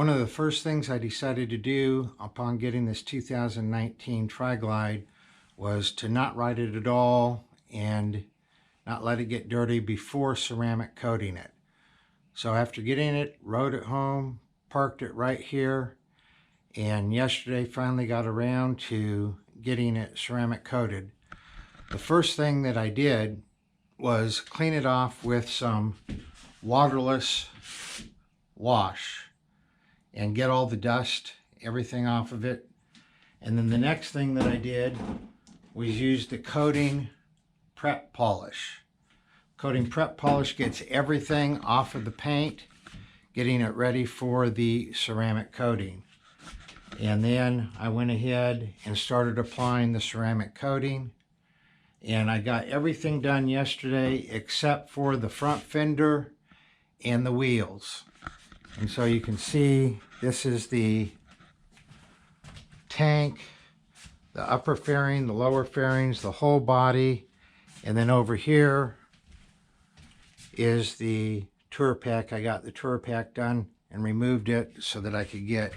One of the first things I decided to do upon getting this 2019 Tri-Glide was to not ride it at all and not let it get dirty before ceramic coating it. So after getting it, rode it home, parked it right here, and yesterday finally got around to getting it ceramic coated. The first thing that I did was clean it off with some waterless wash and get all the dust, everything off of it. And then the next thing that I did was use the coating prep polish. Coating prep polish gets everything off of the paint, getting it ready for the ceramic coating. And then I went ahead and started applying the ceramic coating. And I got everything done yesterday except for the front fender and the wheels. And so you can see this is the tank, the upper fairing, the lower fairings, the whole body, and then over here is the tour pack. I got the tour pack done and removed it so that I could get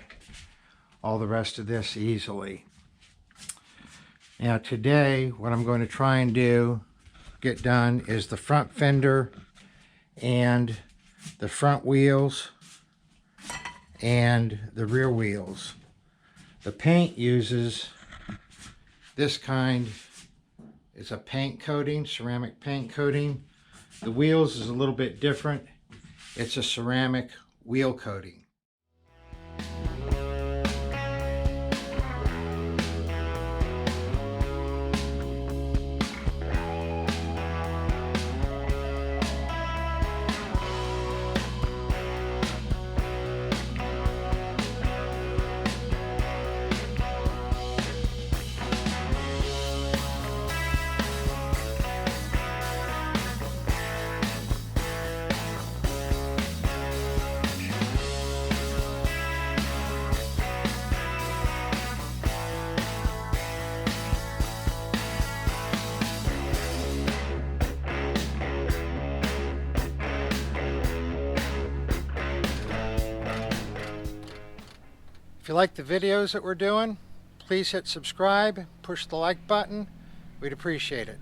all the rest of this easily. Now today what I'm going to try and get done is the front fender and the front wheels and the rear wheels. The paint uses this kind. It's a paint coating, ceramic paint coating. The wheels is a little bit different. It's a ceramic wheel coating. If you like the videos that we're doing, please hit subscribe, push the like button. We'd appreciate it.